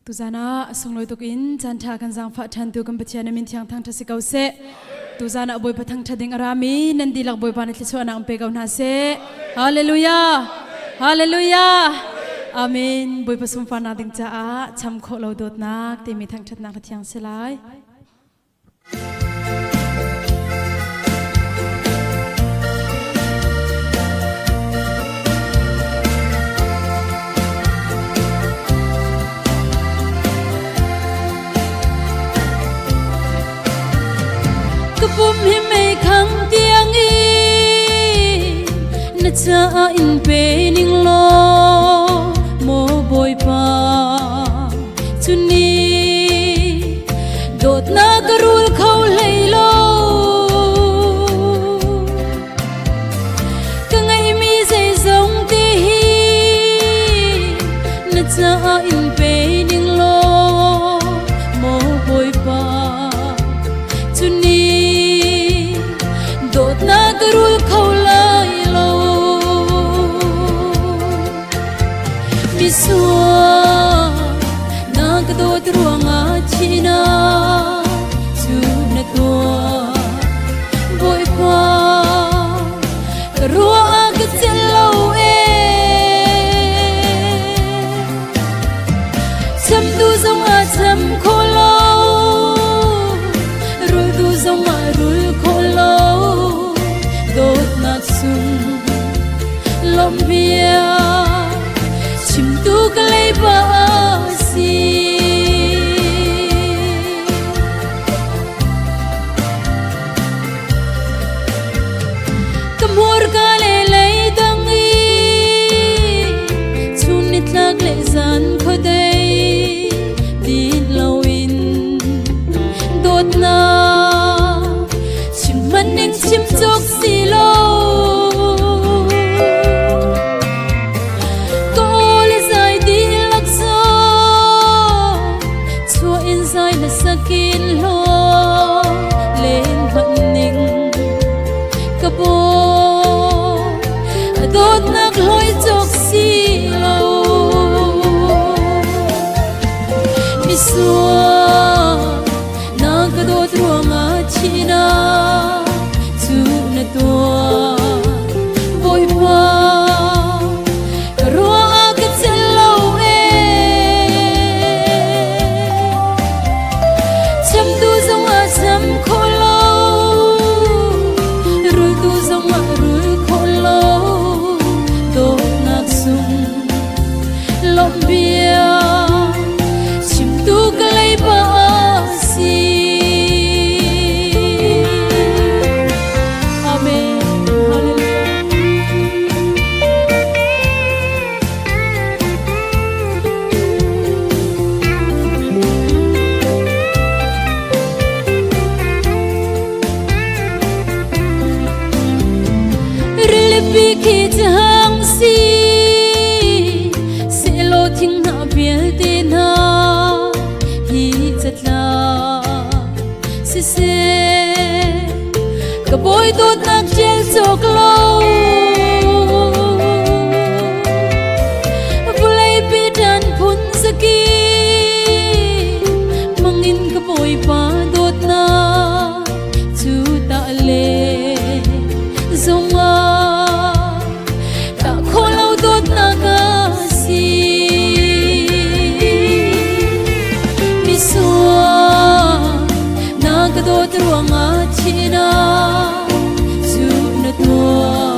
tu zana songloi tuk in chan tha kan jang pha than tu kan bachia min thiang thang thasi kau se tu zana boy pathang thading arami nandi lak boy pan thliso na ampe kau na se hallelujah hallelujah amen boy pasum fa na ding cha a cham kho lo dot nak te mi thang that na ka thiang se lai bum hi mei khang tiang i na cha in pe ning lo mo boy pa chuni dot na karul khau lei lo ka ngai mi sei zong ti hi na cha in pe ning lo mo boy pa chuni na karul khau lai lo mi suwa na ka do truanga china chu na to boy pa ruwa ka chelo e cham tu zong a cham kholo rul tu zong a rul kholo đốt nát sung lom bia chim tu kalei ba si kamor ka le lei dang i chunit lak le zan khodei din lawin đốt na chim manin chim chok si lo ko le zai di lak so chua in zai na sakin lo len hận ning ka bo dot nak loi chok si lo mi suwa na ka dot ruanga china tua boy pa ruwa ka chelo e cham tu zong a cham kholo rul tu zong a rul kholo do nak sung lom bia chim tu kalei ba si khi chẳng si sẽ lo thinh na biel te na hi chat la se ka boy to nak chel chok lo vulai pi dan phun saki mangin ka boy pa dot na chu ta le zonga do truanga china chu na to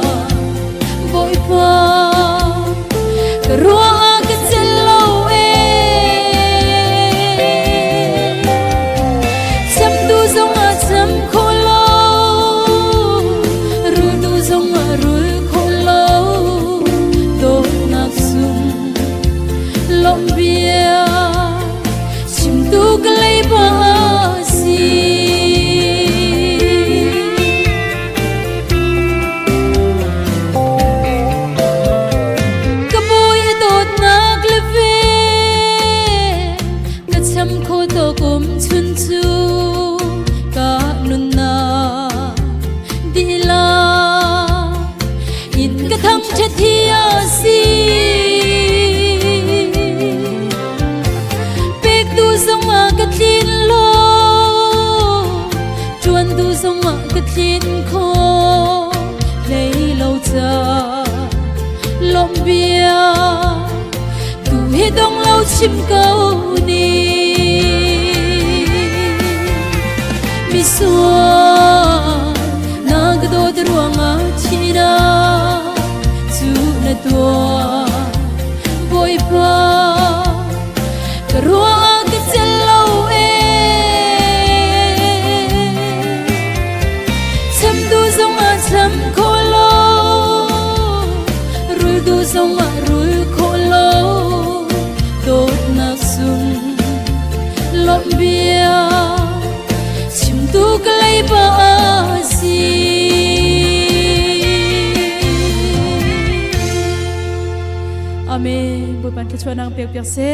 chim câu ni mi suan na gado druanga china tu na tua boy pa karua ke chalo e cham du zong a cham kholo rul du zong a rul kholo dot na sun lom bia chim tu kalai ba si Amen. Buat bantu cuan ang piak-piak se.